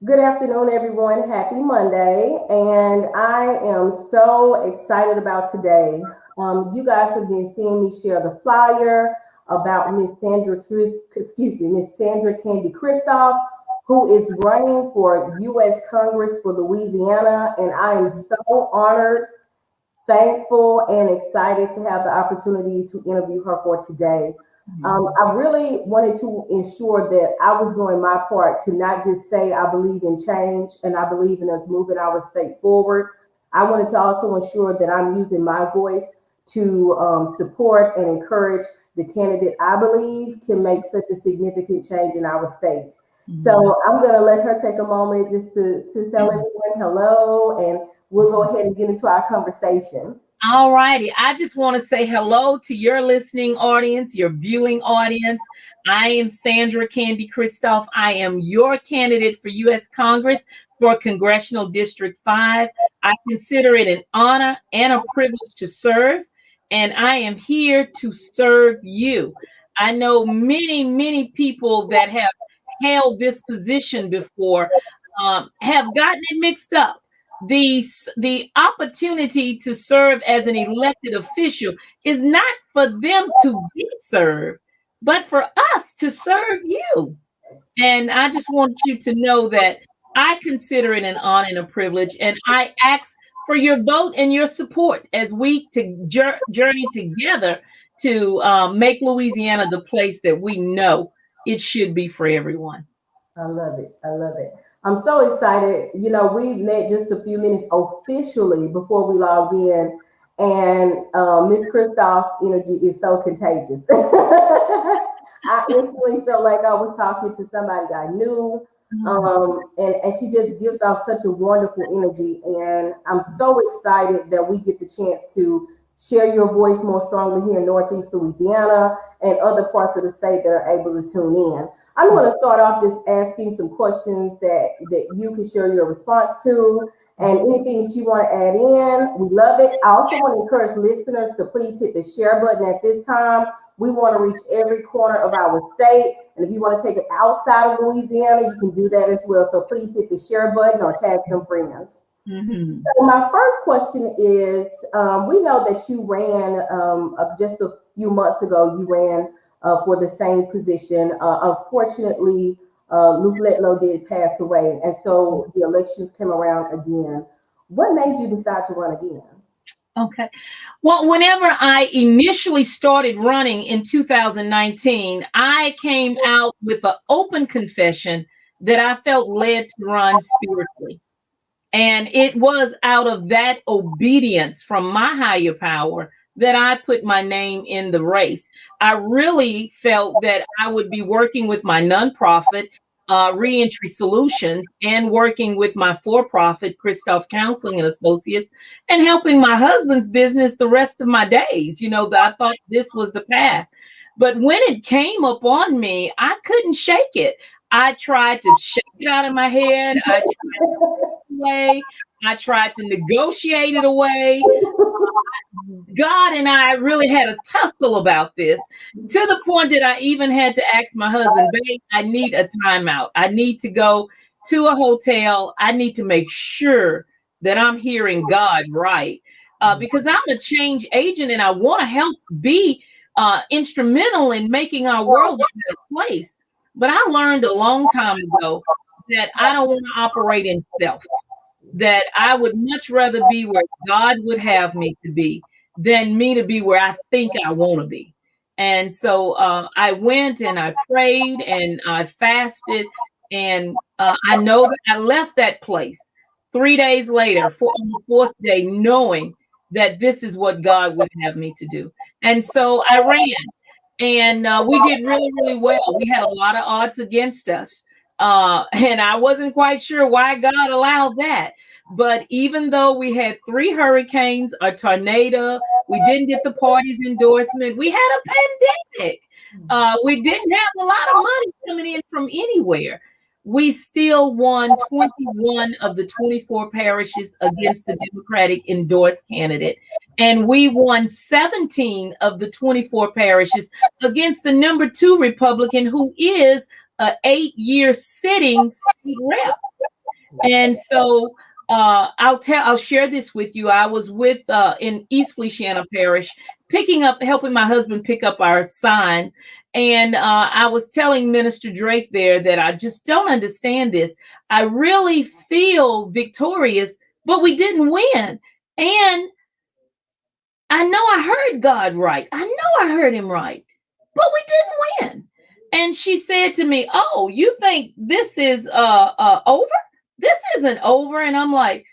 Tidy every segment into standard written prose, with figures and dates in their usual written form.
Good afternoon, everyone. Happy Monday. And I am so excited about today. You guys have been seeing me share the flyer about Miss Sandra Candy Christophe, who is running for U.S. Congress for Louisiana. And I am so honored, thankful, and excited to have the opportunity to interview her for today. I really wanted to ensure that I was doing my part to not just say I believe in change and I believe in us moving our state forward. I wanted to also ensure that I'm using my voice to support and encourage the candidate I believe can make such a significant change in our state. So I'm going to let her take a moment just to tell everyone hello, and we'll go ahead and get into our conversation. All righty. I just want to say hello to your listening audience, your viewing audience. I am Sandra Candy Christophe. I am your candidate for U.S. Congress for Congressional District 5. I consider it an honor and a privilege to serve, and I am here to serve you. I know many people that have held this position before have gotten it mixed up. The opportunity to serve as an elected official is not for them to be served, but for us to serve you. And I just want you to know that I consider it an honor and a privilege, and I ask for your vote and your support as we journey together to make Louisiana the place that we know it should be for everyone. I love it. I love it. I'm so excited. You know, we met just a few minutes officially before we logged in, and Miss Christophe's energy is so contagious. I instantly felt like I was talking to somebody I knew. And she just gives off such a wonderful energy. And I'm so excited that we get the chance to share your voice more strongly here in Northeast Louisiana and other parts of the state that are able to tune in. I'm going to start off just asking some questions that you can share your response to, and anything that you want to add in. We love it. I also want to encourage listeners to please hit the share button at this time. We want to reach every corner of our state. And if you want to take it outside of Louisiana, you can do that as well. So please hit the share button or tag some friends. So my first question is, we know that you ran just a few months ago, you ran for the same position. Unfortunately, Luke Letlow did pass away, and so the elections came around again. What made you decide to run again? Okay. Well, whenever I initially started running in 2019, I came out with an open confession that I felt led to run spiritually. And it was out of that obedience from my higher power that I put my name in the race. I really felt that I would be working with my nonprofit, Reentry Solutions, and working with my for-profit, Christophe Counseling and Associates, and helping my husband's business the rest of my days. You know, I thought this was the path. But when it came upon me, I couldn't shake it. I tried to shake it out of my head. I tried to negotiate it away. God and I really had a tussle about this, to the point that I even had to ask my husband, babe, I need a timeout. I need to go to a hotel. I need to make sure that I'm hearing God right, because I'm a change agent and I want to help be instrumental in making our world a better place. But I learned a long time ago that I don't want to operate in self, that I would much rather be where God would have me to be than me to be where I think I want to be. And so I went and I prayed and I fasted. And I know that I left that place 3 days later, on the fourth day, knowing that this is what God would have me to do. And so I ran. And we did really well. We had a lot of odds against us. And I wasn't quite sure why God allowed that. But even though we had 3 hurricanes, a tornado, we didn't get the party's endorsement, we had a pandemic. We didn't have a lot of money coming in from anywhere. We still won 21 of the 24 parishes against the Democratic endorsed candidate. And we won 17 of the 24 parishes against the number 2 Republican, who is an 8-year sitting state rep. And so I'll share this with you. I was with in East Feliciana Parish, helping my husband pick up our sign. And I was telling Minister Drake there that I just don't understand this. I really feel victorious, but we didn't win. And I know I heard God right. I know I heard him right, but we didn't win. And she said to me, "Oh, you think this is over? This isn't over." And I'm like,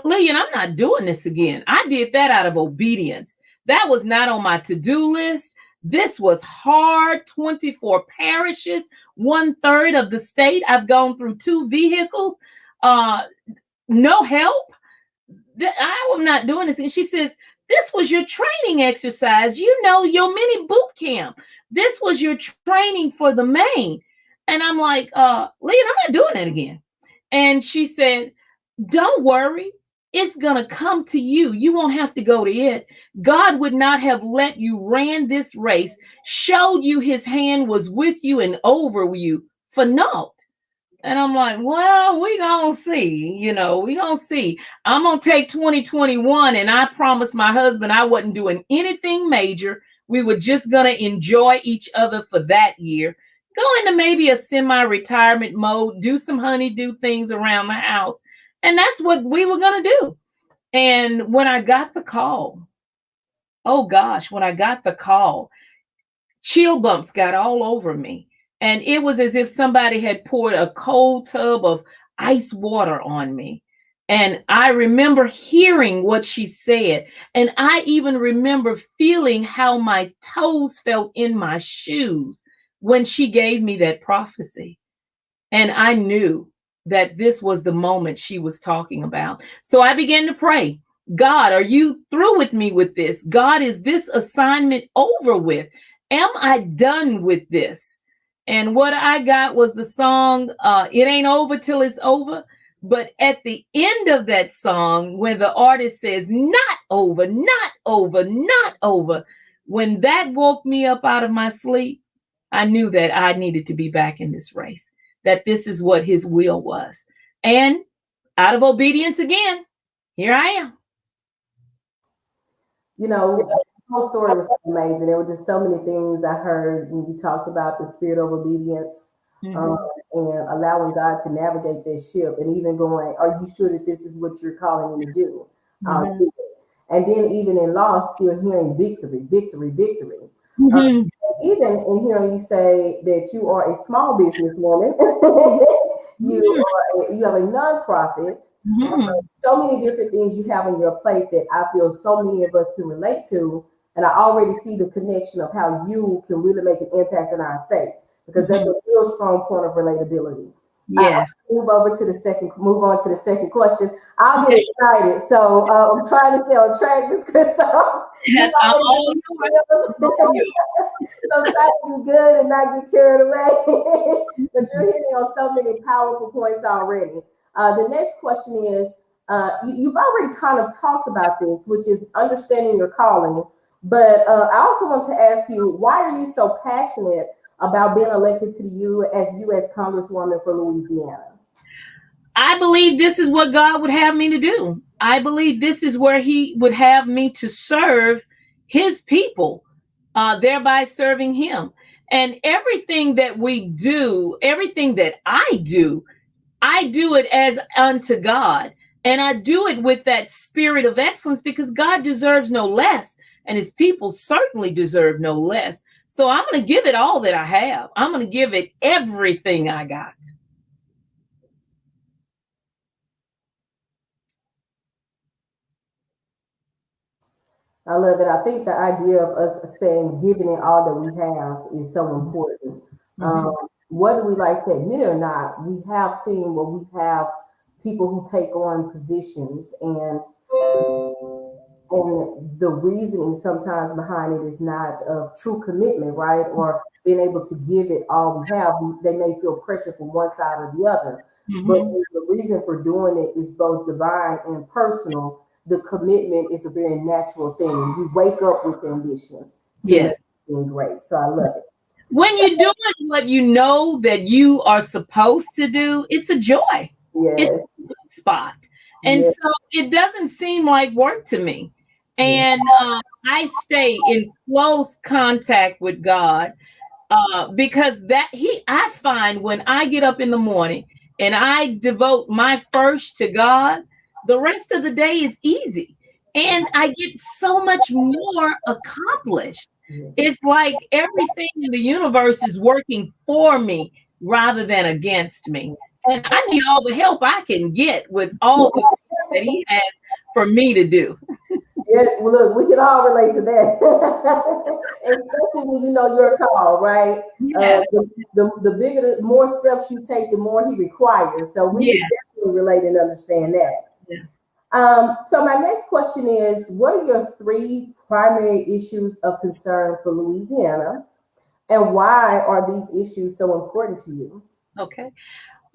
"Lillian, I'm not doing this again. I did that out of obedience. That was not on my to-do list. This was hard. 24 parishes, 1/3 of the state. I've gone through 2 vehicles, no help. I'm not doing this." And she says, "This was your training exercise, your mini boot camp. This was your training for the main." And I'm like, "Leah, I'm not doing it again." And she said, "Don't worry. It's going to come to you. You won't have to go to it. God would not have let you ran this race, showed you his hand was with you and over you for naught." And I'm like, "Well, we gonna see, we gonna see. I'm gonna take 2021, and I promised my husband I wasn't doing anything major. We were just gonna enjoy each other for that year, go into maybe a semi-retirement mode, do some honeydew things around the house." And that's what we were gonna do. And when I got the call, oh gosh, when I got the call, chill bumps got all over me. And it was as if somebody had poured a cold tub of ice water on me. And I remember hearing what she said. And I even remember feeling how my toes felt in my shoes when she gave me that prophecy. And I knew that this was the moment she was talking about. So I began to pray, "God, are you through with me with this? God, is this assignment over with? Am I done with this?" And what I got was the song, "It Ain't Over Till It's Over." But at the end of that song, when the artist says, "Not over, not over, not over," when that woke me up out of my sleep, I knew that I needed to be back in this race, that this is what his will was. And out of obedience again, here I am. The whole story was amazing. There were just so many things I heard when you talked about the spirit of obedience, and allowing God to navigate that ship, and even going, "Are you sure that this is what you're calling me to do?" To it. And then even in loss, still hearing victory, victory, victory. Even in hearing you say that you are a small business woman, you have a nonprofit, so many different things you have on your plate that I feel so many of us can relate to. And I already see the connection of how you can really make an impact in our state, because that's a real strong point of relatability. Yes. Move on to the second question. I'll get excited. So I'm trying to stay on track, Ms. Christophe. Yes, I'm all So I'm trying to be good and not get carried away. But you're hitting on so many powerful points already. The next question is, you've already kind of talked about this, which is understanding your calling. But I also want to ask you, why are you so passionate about being elected to the U.S. Congresswoman for Louisiana? I believe this is what God would have me to do. I believe this is where he would have me to serve his people, thereby serving him. And everything that we do, everything that I do it as unto God. And I do it with that spirit of excellence, because God deserves no less, and his people certainly deserve no less. So I'm going to give it all that I have. I'm going to give it everything I got. I love it. I think the idea of us saying giving it all that we have is so important. Whether we like to admit it or not, we have seen where we have people who take on positions, and the reasoning sometimes behind it is not of true commitment, right? Or being able to give it all we have. They may feel pressure from one side or the other. But the reason for doing it is both divine and personal. The commitment is a very natural thing. You wake up with ambition to make something great. So I love it. When you're doing what you know that you are supposed to do, it's a joy. It's Yes. a sweet spot. And Yes. so it doesn't seem like work to me. Yes. And I stay in close contact with God, because I find when I get up in the morning and I devote my first to God, the rest of the day is easy. And I get so much more accomplished. Yes. It's like everything in the universe is working for me rather than against me. And I need all the help I can get with all the things that He has for me to do. Yeah, well, look, we can all relate to that, especially when you know your call, right? Yeah, The bigger, the more steps you take, the more he requires. So we can yeah, definitely relate and understand that. yes. So my next question is, what are your three primary issues of concern for Louisiana, and why are these issues so important to you? Okay.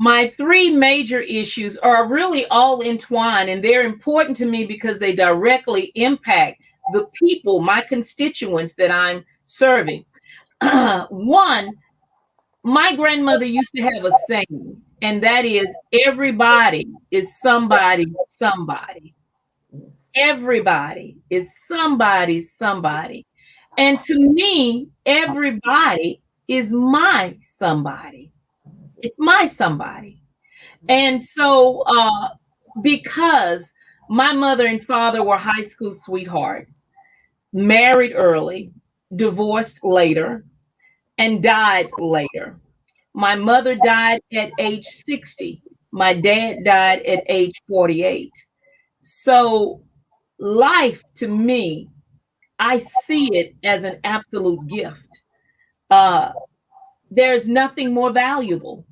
My three major issues are really all entwined, and they're important to me because they directly impact the people, my constituents that I'm serving. One, my grandmother used to have a saying, and that is everybody is somebody. Yes. Everybody is somebody. And to me, everybody is my somebody. It's my somebody. And so, because my mother and father were high school sweethearts, married early, divorced later, and died later. My mother died at age 60. My dad died at age 48. So, life to me, I see it as an absolute gift. Uh, there's nothing more valuable.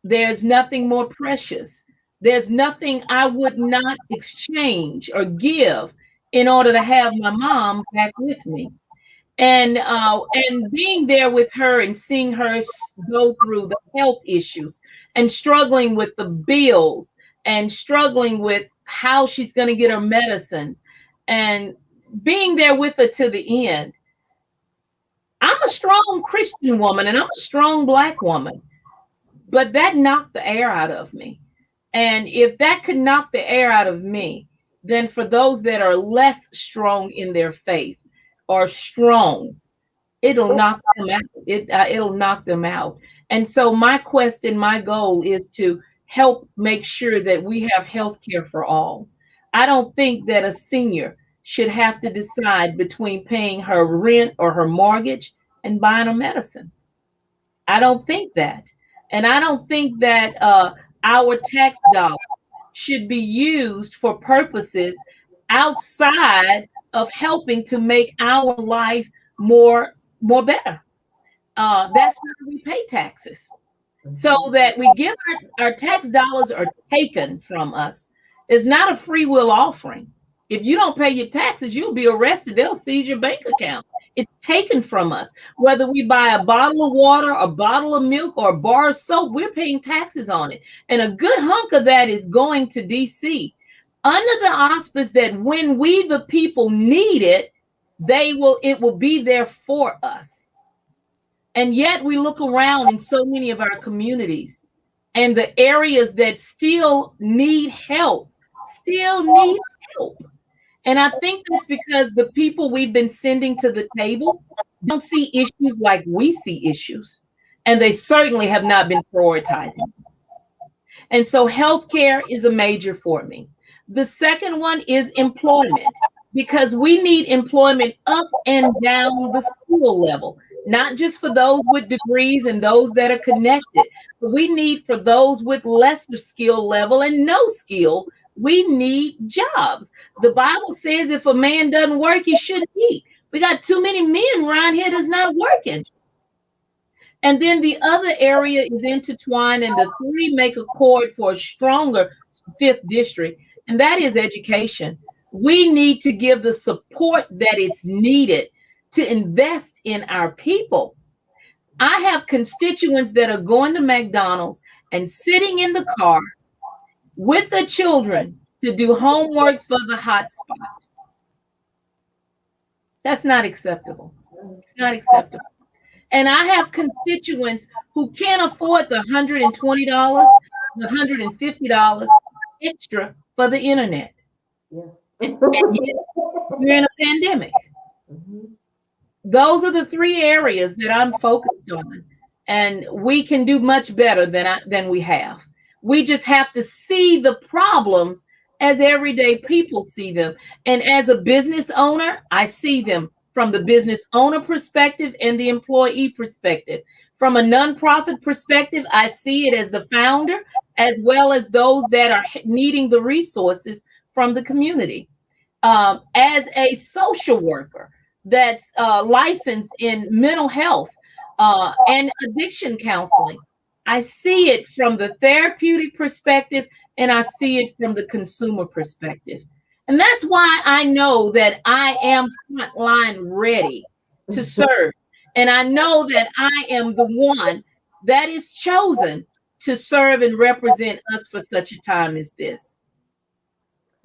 There's nothing more precious. There's nothing I would not exchange or give in order to have my mom back with me. And being there with her and seeing her go through the health issues and struggling with the bills and struggling with how she's going to get her medicines and being there with her to the end. I'm a strong Christian woman and I'm a strong Black woman, but that knocked the air out of me. And if that could knock the air out of me, then for those that are less strong in their faith or strong, it'll knock them out. It'll knock them out. And so my quest and my goal is to help make sure that we have health care for all. I don't think that a senior should have to decide between paying her rent or her mortgage and buying her medicine. I don't think that. And I don't think that our tax dollars should be used for purposes outside of helping to make our life more better. That's why we pay taxes, so that we give our tax dollars are taken from us. It's not a free will offering. If you don't pay your taxes, you'll be arrested. They'll seize your bank account. It's taken from us. Whether we buy a bottle of water, a bottle of milk, or a bar of soap, we're paying taxes on it. And a good hunk of that is going to DC under the auspice that when we, the people, need it, it will be there for us. And yet we look around in so many of our communities and the areas that still need help. And I think that's because the people we've been sending to the table don't see issues like we see issues. And they certainly have not been prioritizing. And so healthcare is a major for me. The second one is employment, because we need employment up and down the skill level, not just for those with degrees and those that are connected, but we need for those with lesser skill level and no skill. We need jobs. The Bible says if a man doesn't work, he shouldn't eat. We got too many men around here that's not working. And then the other area is intertwined, and the three make a chord for a stronger fifth district, and that is education. We need to give the support that it's needed to invest in our people. I have constituents that are going to McDonald's and sitting in the car with the children to do homework for the hotspot. That's not acceptable. It's not acceptable. And I have constituents who can't afford the $120. $150 extra for the internet. Yeah. And yet we're in a pandemic. Mhm. Those are the three areas that I'm focused on. And we can do much better than we have. We just have to see the problems as everyday people see them. And as a business owner, I see them from the business owner perspective and the employee perspective. From a nonprofit perspective, I see it as the founder, as well as those that are needing the resources from the community. As a social worker that's licensed in mental health and addiction counseling, I see it from the therapeutic perspective and I see it from the consumer perspective. And that's why I know that I am frontline ready to serve. And I know that I am the one that is chosen to serve and represent us for such a time as this.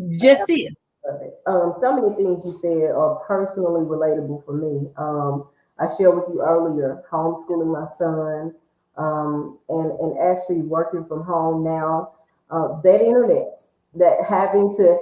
Just is. Love it. Some of the things you said are personally relatable for me. I shared with you earlier, homeschooling my son, and actually working from home now. That internet, that having to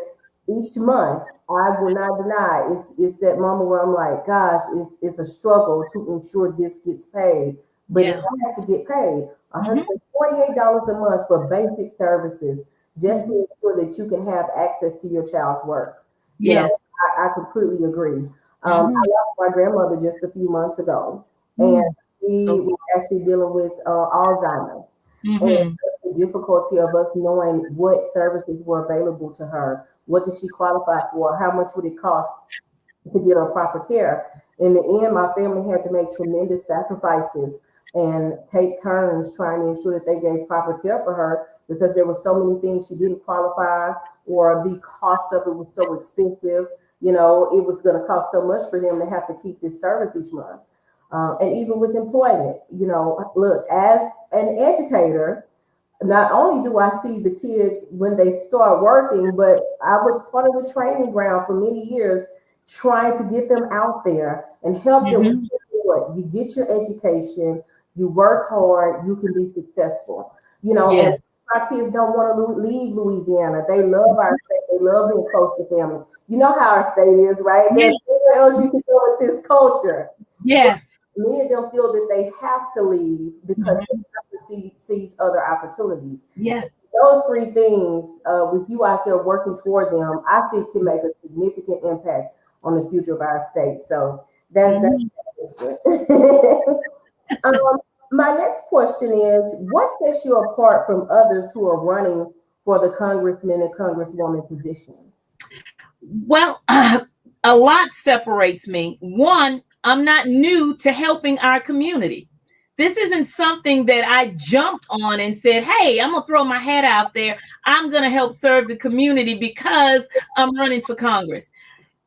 each month, I will not deny, it's that moment where I'm like, gosh, it's a struggle to ensure this gets paid, but it Yeah. has to get paid. Mhm. $148 a month for basic services just to Mhm. ensure that you can have access to your child's work. You know, Yes. I completely agree. I Mhm. lost my grandmother just a few months ago, and Mm. So she was actually dealing with Alzheimer's. And mhm. the difficulty of us knowing what services were available to her, what did she qualify for, how much would it cost to get her proper care. In the end, my family had to make tremendous sacrifices and take turns trying to ensure that they gave proper care for her because there were so many things she didn't qualify or the cost of it was so expensive. You know, it was going to cost so much for them to have to keep this service each month. And even with employment, you know, look, as an educator, not only do I see the kids when they start working, but I was part of the training ground for many years, trying to get them out there and help them with Mhm. what you get your education, you work hard, you can be successful. You know, and Yes. our kids don't want to leave Louisiana. They love our state. They love being close to family. You know how our state is, right? There's Yes. nowhere else you can go with this culture. Yes. Many of them feel that they have to leave because they Mhm. have to seize other opportunities. Yes. Those three things, with you out there working toward them, I think can make a significant impact on the future of our state. So Mhm. that's it. um, my next question is, what sets you apart from others who are running for the congressman and congresswoman position? Well, a lot separates me. One, I'm not new to helping our community. This isn't something that I jumped on and said, hey, I'm going to throw my hat out there. I'm going to help serve the community because I'm running for Congress.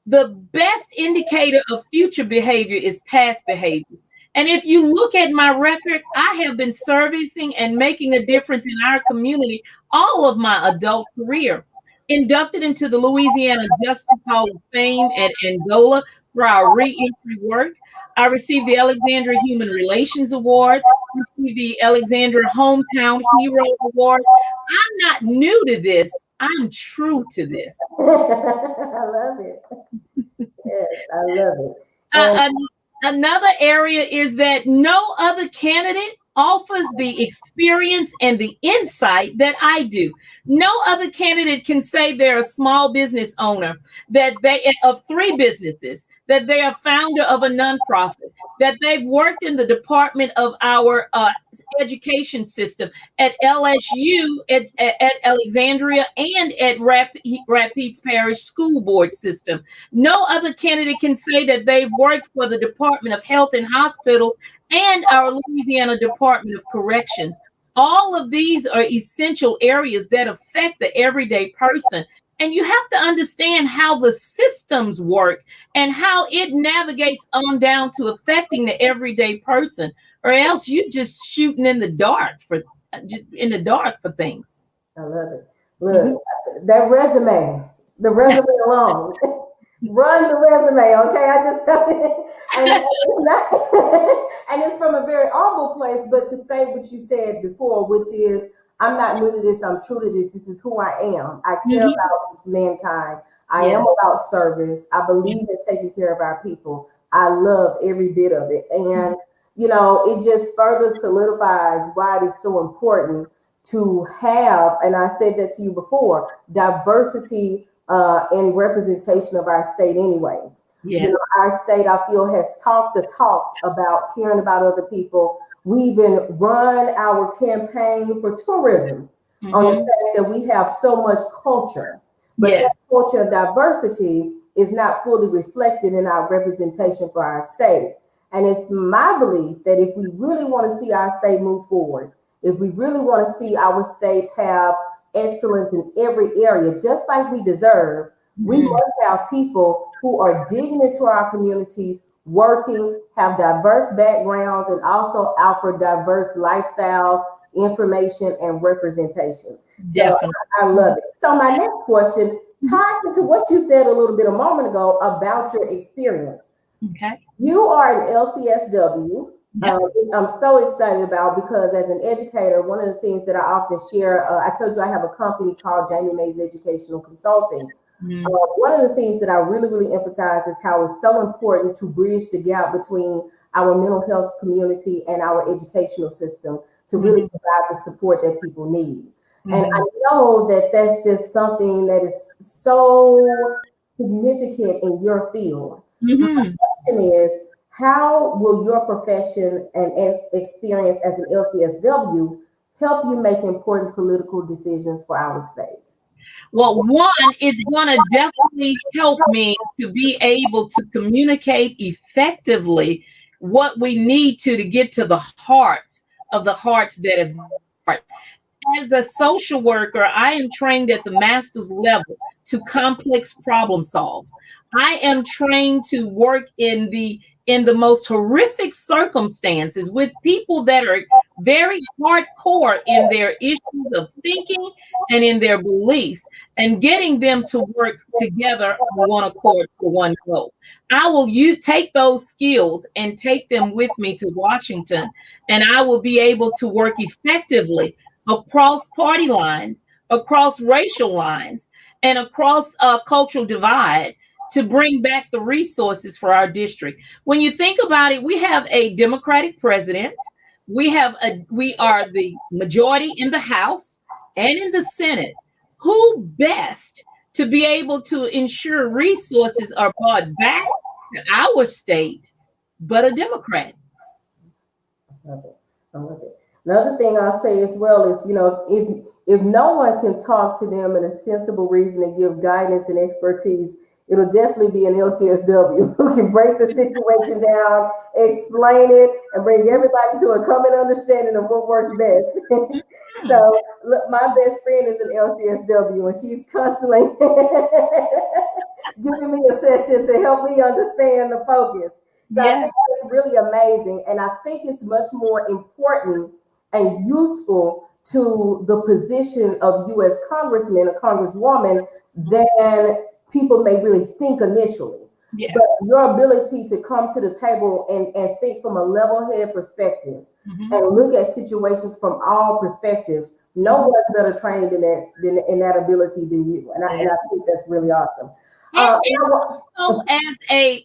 The best indicator of future behavior is past behavior. And if you look at my record, I have been servicing and making a difference in our community all of my adult career. Inducted into the Louisiana Justice Hall of Fame at Angola for our reentry work. I received the Alexandria Human Relations Award, received the Alexandria Hometown Hero Award. I'm not new to this. I'm true to this. I love it. Yes, I love it. And Uh, Another area is that no other candidate offers the experience and the insight that I do. No other candidate can say they're a small business owner, that they of three businesses, that they are founder of a nonprofit, that they've worked in the department of our education system at LSU, at Alexandria, and at Rapides Parish School Board system. No other candidate can say that they've worked for the Department of Health and Hospitals and our Louisiana Department of Corrections. All of these are essential areas that affect the everyday person. And you have to understand how the systems work and how it navigates on down to affecting the everyday person, or else you're just shooting in the dark for things. I love it. Look, Mhm. that resume, the resume alone. Run the resume, okay? I just and it's not and it's from a very humble place, but to say what you said before, which is I'm not new to this. I'm true to this. This is who I am. I care Mhm. about mankind. I Yes. am about service. I believe in taking care of our people. I love every bit of it. And, it just further solidifies why it is so important to have, and I said that to you before, diversity and representation of our state anyway. Yes. Our state, I feel, has talked the talks about caring about other people. We even run our campaign for tourism on the Hmm. fact that we have so much culture, but that Yes. culture of diversity is not fully reflected in our representation for our state. And it's my belief that if we really want to see our state move forward, if we really want to see our states have excellence in every area, just like we deserve, we Hmm. must have people who are digging into our communities, working, have diverse backgrounds, and also offer diverse lifestyles, information, and representation. So Definitely. I love it. So my next question ties into what you said a little bit a moment ago about your experience. Okay. You are an LCSW. Yep. Which I'm so excited about because as an educator, one of the things that I often share, I told you I have a company called Jamie Mays Educational Consulting. Mm-hmm. One of the things that I really, really emphasize is how it's so important to bridge the gap between our mental health community and our educational system to really Hmm. provide the support that people need. And I Hmm. know that that's just something that is so significant in your field. My Hmm. question is, how will your profession and experience as an LCSW help you make important political decisions for our state? Well, one, it's going to definitely help me to be able to communicate effectively what we need to get to the hearts of the hearts that have heart. As a social worker, I am trained at the master's level to complex problem solve. I am trained to work in the most horrific circumstances with people that are very hardcore in their issues of thinking and in their beliefs, and getting them to work together on one accord for one goal. I will take those skills and take them with me to Washington, and I will be able to work effectively across party lines, across racial lines, and across cultural divide to bring back the resources for our district. When you think about it, we have a Democratic president. We are the majority in the House and in the Senate. Who best to be able to ensure resources are brought back to our state, but a Democrat? Love it. I love it. Another thing I'll say as well is, if no one can talk to them in a sensible reason and give guidance and expertise, it'll definitely be an LCSW who can break the situation down, explain it, and bring everybody to a common understanding of what works best. Hmm. So, look, my best friend is an LCSW, and she's constantly giving me a session to help me understand the focus. So I Yeah. think that's really amazing. And I think it's much more important and useful to the position of U.S. congressman or congresswoman than people may really think initially. But Yes. your ability to come to the table and think from a level head perspective Hmm. and look at situations from all perspectives, no Hmm. one's better trained in that ability than you. And I think that's really awesome. And also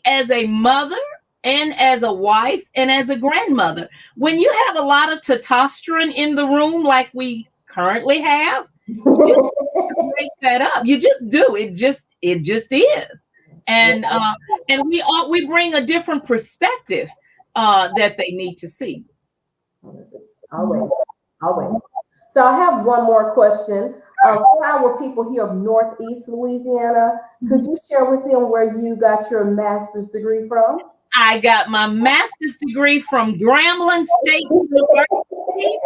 as a mother and as a wife and as a grandmother, when you have a lot of testosterone in the room like we currently have, you break that up. You just do. It just is. And we bring a different perspective that they need to see. Mhm. Always, always. So I have one more question. For our people here of Northeast Louisiana, could you share with them where you got your master's degree from? I got my master's degree from Grambling State University.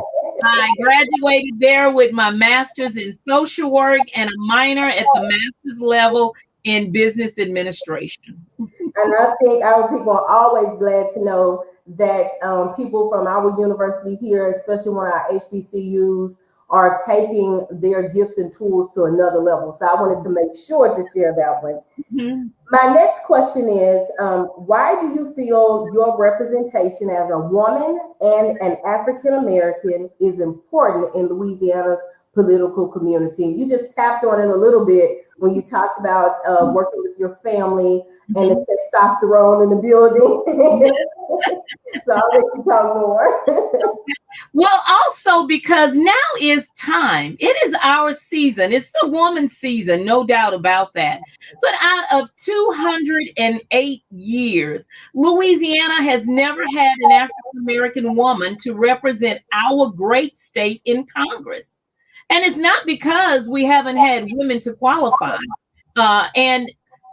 I graduated there with my master's in social work and a minor at the master's level in business administration. And I think our people are always glad to know that people from our university here, especially one of our HBCUs, are taking their gifts and tools to another level. So I wanted to make sure to share that one. Mhm. My next question is, why do you feel your representation as a woman and an African American is important in Louisiana's political community? You just tapped on it a little bit when you talked about working with your family and the testosterone in the building. So I'll let you talk more. Well, also because now is time. It is our season. It's the woman's season, no doubt about that. But out of 208 years, Louisiana has never had an African American woman to represent our great state in Congress. And it's not because we haven't had women to qualify. And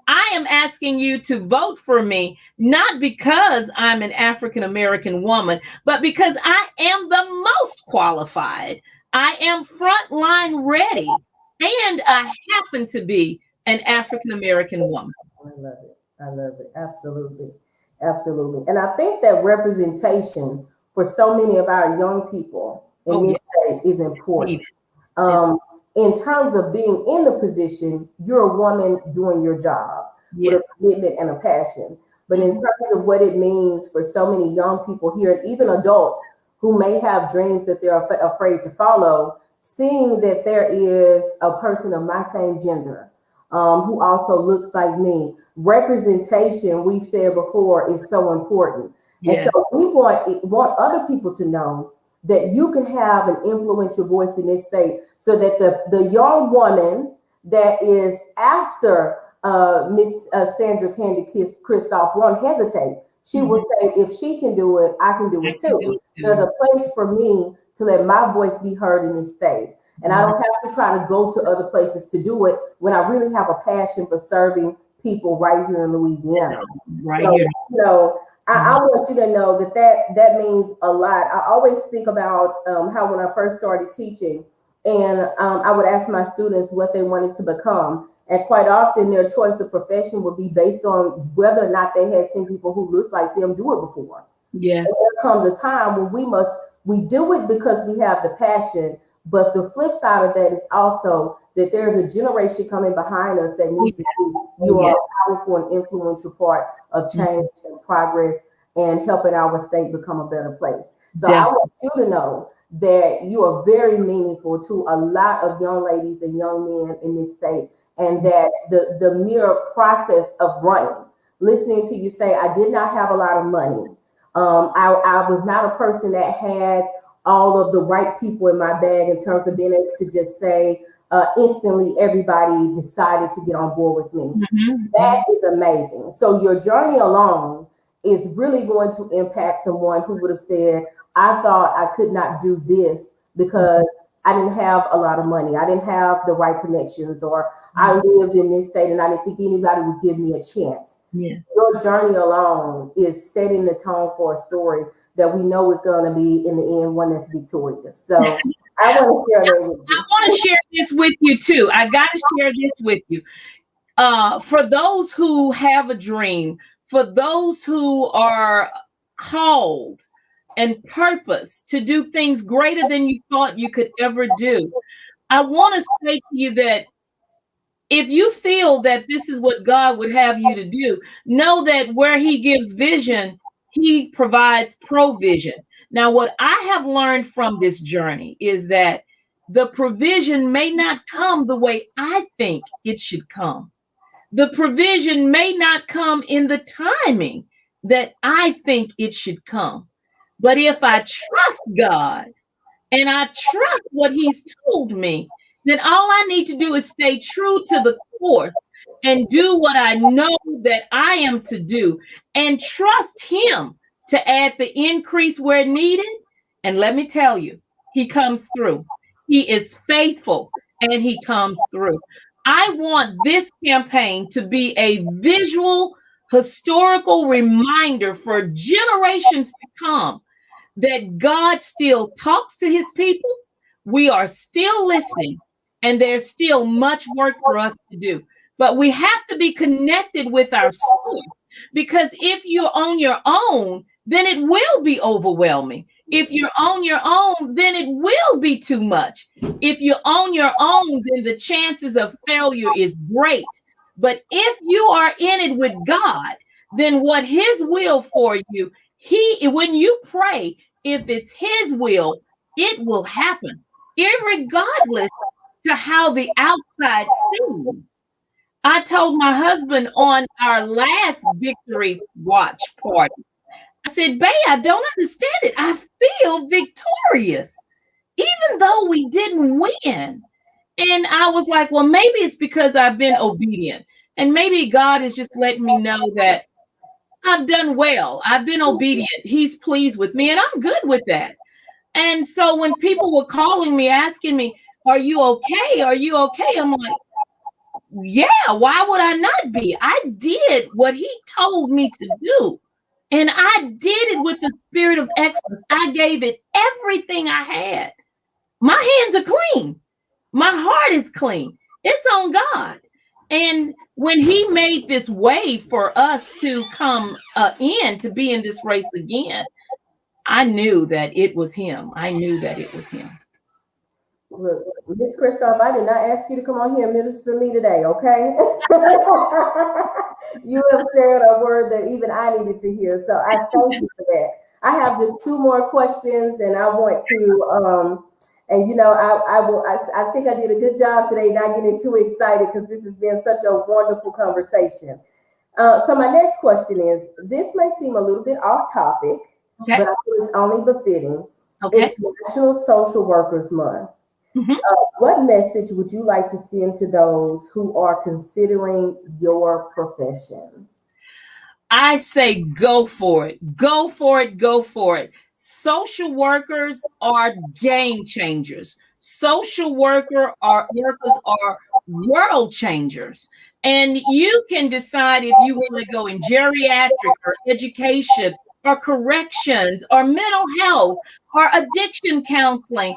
I am asking you to vote for me, not because I'm an African American woman, but because I am the most qualified. I am frontline ready, and I happen to be an African American woman. I love it. I love it. Absolutely. Absolutely. And I think that representation for so many of our young people in Oh, this yeah, state is important. needed. It's Um, in terms of being in the position, you're a woman doing your job with a yes. commitment and a passion. But in Mhm. terms of what it means for so many young people here, and even adults who may have dreams that they're afraid to follow, seeing that there is a person of my same gender who also looks like me, representation, we've said before, is so important. And so Yes. we want other people to know that you can have an influential voice in this state so that the young woman that is after Miss Sandra Candy Christophe won't hesitate. She will Mhm. say, if she can do it, I can do I it can do too. it There's too. a place for me to let my voice be heard in this state. And I Mhm. don't have to try to go to other places to do it when I really have a passion for serving people right here in Louisiana. Right So, here. I want you to know that that means a lot. I always think about how when I first started teaching, and I would ask my students what they wanted to become. And quite often, their choice of profession would be based on whether or not they had seen people who looked like them do it before. And Yes. there comes a time when we do it because we have the passion, but the flip side of that is also that there's a generation coming behind us that Oh, needs to yeah. see Oh, you are yeah. a powerful and influential part of change Mhm. and progress and helping our state become a better place. So I Definitely. want you to know that you are very meaningful to a lot of young ladies and young men in this state, and that the mere process of running, listening to you say, I did not have a lot of money. I was not a person that had all of the right people in my bag in terms of being able to just say, instantly everybody decided to get on board with me. Mhm. That Mhm. is amazing. So your journey alone is really going to impact someone who would have said, I thought I could not do this because I didn't have a lot of money. I didn't have the right connections, or I Mhm. lived in this state and I didn't think anybody would give me a chance. Yes. Your journey alone is setting the tone for a story that we know is going to be, in the end, one that's victorious. So I want to share that with I you. want to share this with you too. I got to share this with you. For those who have a dream, for those who are called and purpose to do things greater than you thought you could ever do, I want to say to you that if you feel that this is what God would have you to do, know that where He gives vision, He provides provision. Now, what I have learned from this journey is that the provision may not come the way I think it should come. The provision may not come in the timing that I think it should come. But if I trust God, and I trust what he's told me, then all I need to do is stay true to the course and do what I know that I am to do and trust him to add the increase where needed. And let me tell you, he comes through. He is faithful and he comes through. I want this campaign to be a visual, historical reminder for generations to come that God still talks to his people. We are still listening, and there's still much work for us to do. But we have to be connected with our source, because if you're on your own, then it will be overwhelming. If you're on your own, then it will be too much. If you're on your own, then the chances of failure is great. But if you are in it with God, then what his will for you, when you pray, if it's his will, it will happen, irregardless to how the outside seems. I told my husband on our last victory watch party, I said, babe, I don't understand it. I feel victorious, even though we didn't win. And I was like, well, maybe it's because I've been obedient. And maybe God is just letting me know that I've done well. I've been obedient. He's pleased with me, and I'm good with that. And so when people were calling me, asking me, are you okay? Are you okay? I'm like, yeah, why would I not be? I did what he told me to do. And I did it with the spirit of excellence. I gave it everything I had. My hands are clean. My heart is clean. It's on God. And when he made this way for us to come in, to be in this race again, I knew that it was him. I knew that it was him. Look, Miss Christophe, I did not ask you to come on here and minister to me today, okay? You have shared a word that even I needed to hear, so I thank you for that. I have just two more questions, and I want to, and you know, I think I did a good job today, not getting too excited because this has been such a wonderful conversation. So my next question is: this may seem a little bit off topic, Okay. but I think it's only befitting. Okay. It's National Social Workers Month. Mhm. What message would you like to send to those who are considering your profession? I say go for it. Go for it. Go for it. Social workers are game changers. Social workers are world changers. And you can decide if you want to go in geriatric or education or corrections or mental health or addiction counseling.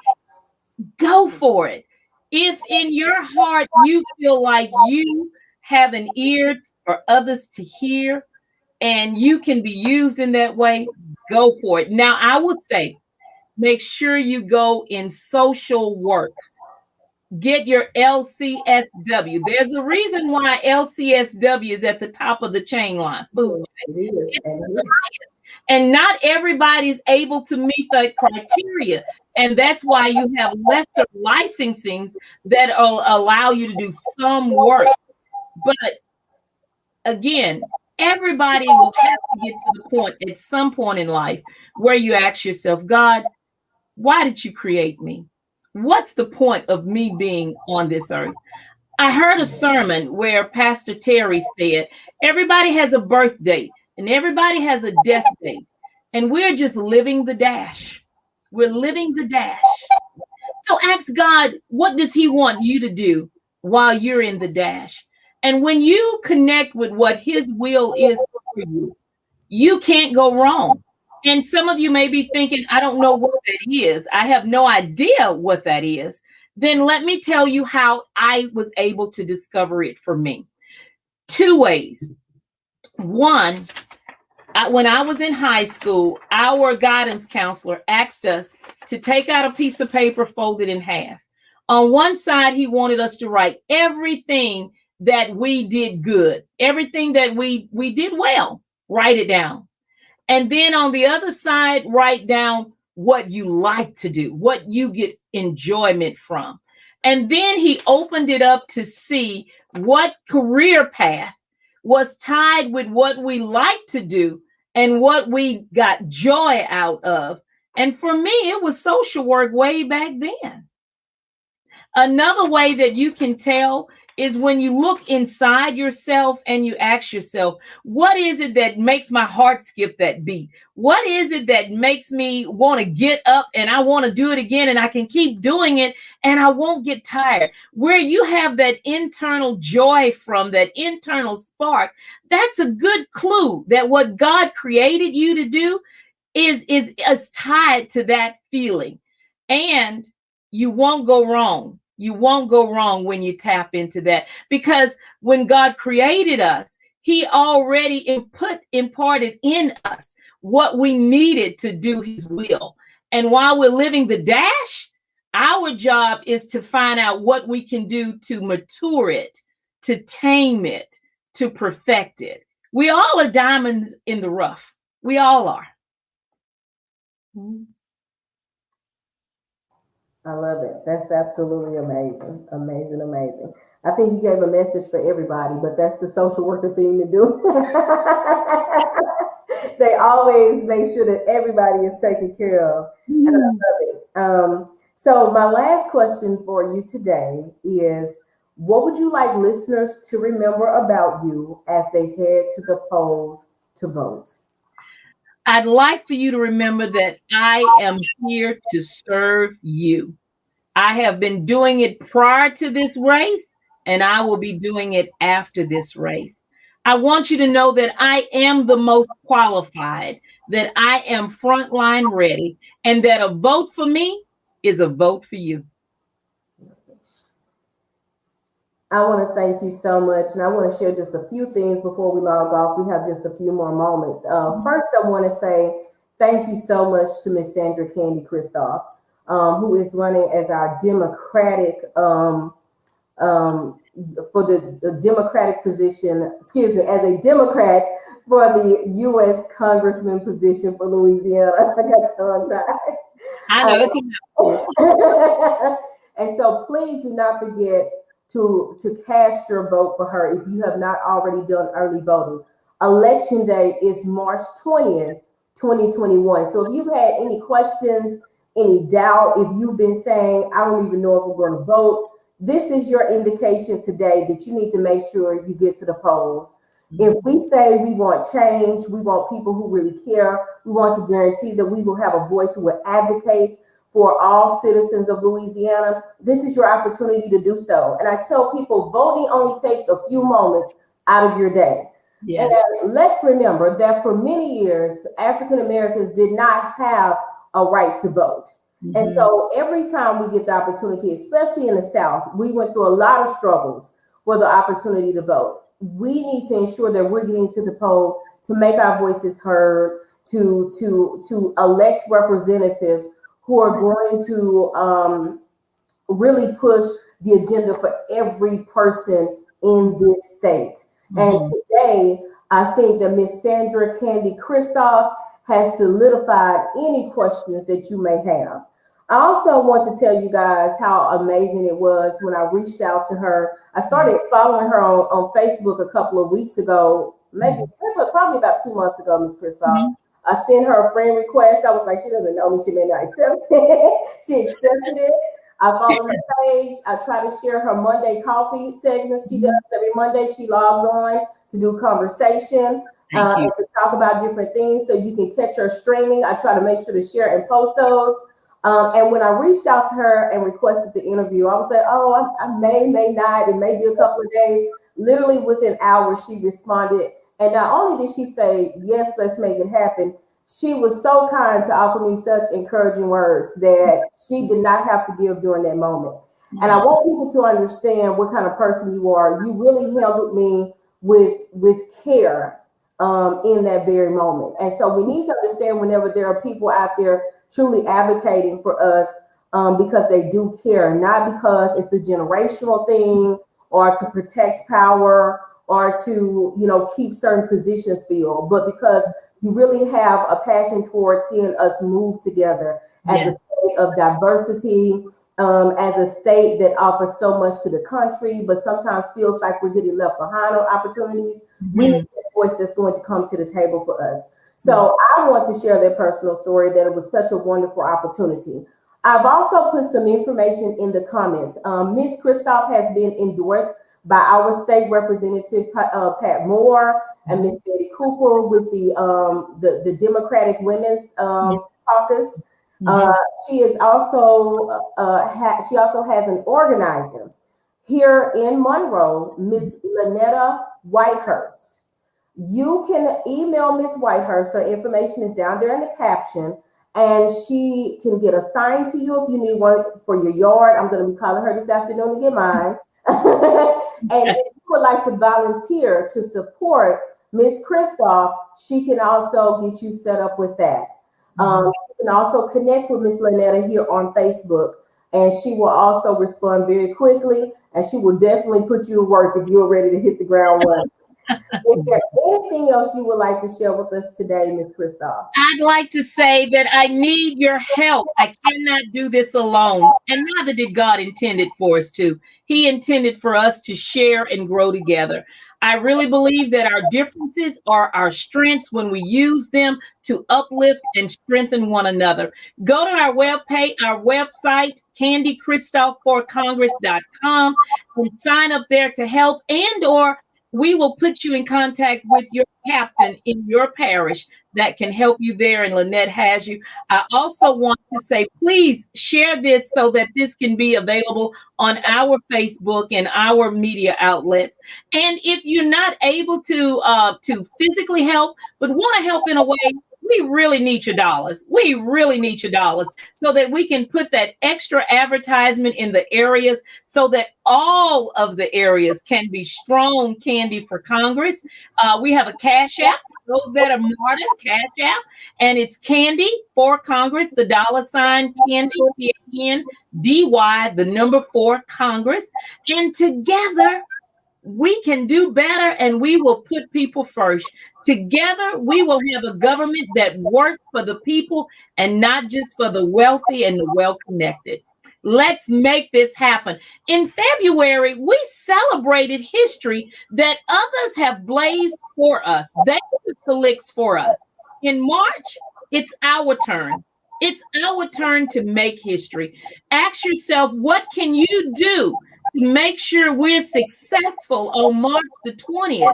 Go for it. If in your heart you feel like you have an ear for others to hear and you can be used in that way, go for it. Now, I will say, make sure you go in social work. Get your LCSW. There's a reason why LCSW is at the top of the chain line. Food chain. It's the highest. And not everybody's able to meet that criteria. And that's why you have lesser licensings that will allow you to do some work. But again, everybody will have to get to the point at some point in life where you ask yourself, God, why did you create me? What's the point of me being on this earth? I heard a sermon where Pastor Terry said, everybody has a birth date and everybody has a death date. And we're just living the dash. We're living the dash. So ask God, what does he want you to do while you're in the dash? And when you connect with what his will is for you, you can't go wrong. And some of you may be thinking, I don't know what that is. I have no idea what that is. Then let me tell you how I was able to discover it for me. Two ways. One, when I was in high school, our guidance counselor asked us to take out a piece of paper folded in half. On one side, he wanted us to write everything that we did good, everything that we did well, write it down. And then on the other side, write down what you like to do, what you get enjoyment from. And then he opened it up to see what career path was tied with what we like to do and what we got joy out of. And for me, it was social work way back then. Another way that you can tell is when you look inside yourself and you ask yourself, what is it that makes my heart skip that beat? What is it that makes me want to get up and I want to do it again and I can keep doing it and I won't get tired? Where you have that internal joy from, that internal spark, that's a good clue that what God created you to do is tied to that feeling. And you won't go wrong. You won't go wrong when you tap into that, because when God created us, he already imparted in us what we needed to do his will. And while we're living the dash, our job is to find out what we can do to mature it, to tame it, to perfect it. We all are diamonds in the rough. We all are. I love it. That's absolutely amazing. Amazing, amazing. I think you gave a message for everybody, but that's the social worker thing to do. They always make sure that everybody is taken care of. And I love it. So my last question for you today is, what would you like listeners to remember about you as they head to the polls to vote? I'd like for you to remember that I am here to serve you. I have been doing it prior to this race, and I will be doing it after this race. I want you to know that I am the most qualified, that I am frontline ready, and that a vote for me is a vote for you. I want to thank you so much, and I want to share just a few things before we log off. We have just a few more moments. First, I want to say thank you so much to Miss Sandra Candy Christophe, who is running as our Democratic um, for the Democratic position. Excuse me, as a Democrat for the U.S. Congressman position for Louisiana. I got tongue tied. I know it's And so please do not forget to cast your vote for her if you have not already done early voting. Election day is March 20th, 2021. So if you've had any questions, any doubt, if you've been saying, I don't even know if we're going to vote, this is your indication today that you need to make sure you get to the polls. If we say we want change, we want people who really care, we want to guarantee that we will have a voice who will advocate for all citizens of Louisiana, this is your opportunity to do so. And I tell people, voting only takes a few moments out of your day. Yes. And let's remember that for many years, African Americans did not have a right to vote. Mm-hmm. And so every time we get the opportunity, especially in the South, we went through a lot of struggles for the opportunity to vote. We need to ensure that we're getting to the poll to make our voices heard, to elect representatives who are going to really push the agenda for every person in this state. Mm-hmm. And today, I think that Miss Sandra Candy Christophe has solidified any questions that you may have. I also want to tell you guys how amazing it was when I reached out to her. I started following her on Facebook a couple of weeks ago, probably about 2 months ago, Miss Christophe. Mm-hmm. I sent her a friend request. I was like, she doesn't know me. She may not accept it. She accepted it. I followed her page. I try to share her Monday coffee segments she does every Monday. She logs on to do conversation and to talk about different things. So you can catch her streaming. I try to make sure to share and post those. And when I reached out to her and requested the interview, I was like, oh, I may not. It may be a couple of days. Literally within hours, she responded. And not only did she say, yes, let's make it happen, she was so kind to offer me such encouraging words that she did not have to give during that moment. And I want people to understand what kind of person you are. You really handled me with care in that very moment. And so we need to understand whenever there are people out there truly advocating for us because they do care, not because it's a generational thing or to protect power or to, keep certain positions filled, but because you really have a passion towards seeing us move together as a state of diversity, as a state that offers so much to the country, but sometimes feels like we're getting left behind on opportunities. Mm-hmm. We need a voice that's going to come to the table for us. So I want to share that personal story, that it was such a wonderful opportunity. I've also put some information in the comments. Miss Christophe has been endorsed by our state representative, Pat Moore, and Miss Betty Cooper with the Democratic Women's Caucus. She is also she also has an organizer here in Monroe, Miss Lynetta Whitehurst. You can email Miss Whitehurst. Her information is down there in the caption, and she can get assigned to you if you need one for your yard. I'm going to be calling her this afternoon to get mine. And if you would like to volunteer to support Miss Christophe, she can also get you set up with that. You can also connect with Miss Lynetta here on Facebook, and she will also respond very quickly, and she will definitely put you to work if you're ready to hit the ground running. Is there anything else you would like to share with us today, Miss Christophe? I'd like to say that I need your help. I cannot do this alone. And neither did God intend it for us to. He intended for us to share and grow together. I really believe that our differences are our strengths when we use them to uplift and strengthen one another. Go to our website, candychristopheforcongress.com, and sign up there to help, and or we will put you in contact with your captain in your parish that can help you there, and Lynette has you. I also want to say, please share this so that this can be available on our Facebook and our media outlets. And if you're not able to physically help, but want to help in a way, we really need your dollars. We really need your dollars so that we can put that extra advertisement in the areas so that all of the areas can be strong Candy for Congress. We have a Cash App. Those that are modern, Cash App, and it's Candy for Congress, the $sign Candy, CANDY, the number 4 Congress. And together we can do better, and we will put people first. Together we will have a government that works for the people and not just for the wealthy and the well-connected. Let's make this happen. In February, we celebrated history that others have blazed for us. They put the licks for us. In March, it's our turn. It's our turn to make history. Ask yourself, what can you do to make sure we're successful on March the 20th?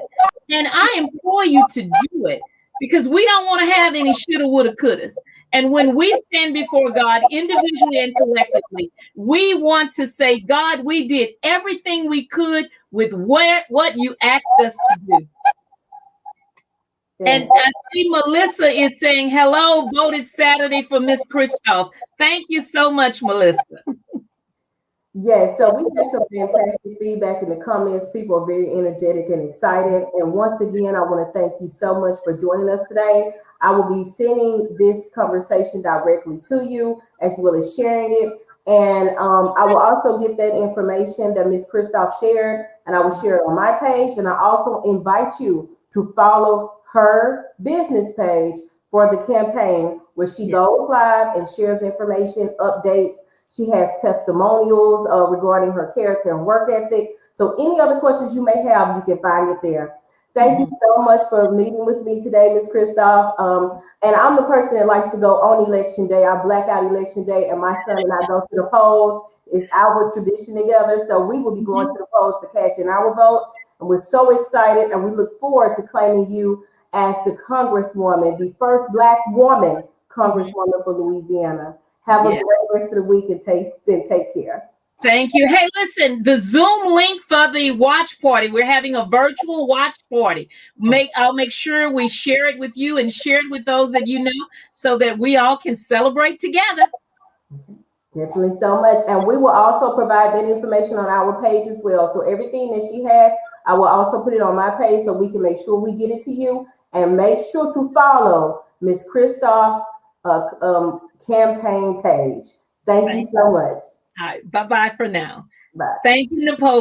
And I implore you to do it, because we don't want to have any shoulda, woulda, couldas. And when we stand before God individually and collectively, we want to say, God, we did everything we could with what you asked us to do. Yes. And I see Melissa is saying, hello, voted Saturday for Miss Christophe. Thank you so much, Melissa. Yes, so we had some fantastic feedback in the comments. People are very energetic and excited. And once again, I want to thank you so much for joining us today. I will be sending this conversation directly to you as well as sharing it. And I will also get that information that Ms. Christophe shared, and I will share it on my page. And I also invite you to follow her business page for the campaign, where she goes live and shares information, updates. She has testimonials regarding her character and work ethic. So any other questions you may have, you can find it there. Thank you so much for meeting with me today, Ms. Christophe. And I'm the person that likes to go on election day. I black out election day, and my son and I go to the polls. It's our tradition together. So we will be going to the polls to cash in our vote. And we're so excited, and we look forward to claiming you as the Congresswoman, the first Black woman Congresswoman for Louisiana. Have a great rest of the week, and take care. Thank you. Hey, listen, the Zoom link for the watch party. We're having a virtual watch party. I'll make sure we share it with you and share it with those that you know, so that we all can celebrate together. Definitely so much. And we will also provide that information on our page as well. So everything that she has, I will also put it on my page so we can make sure we get it to you. And make sure to follow Ms. Christophe's campaign page. Thank you so much. All right. Bye-bye for now. Bye. Thank you, Napoleon.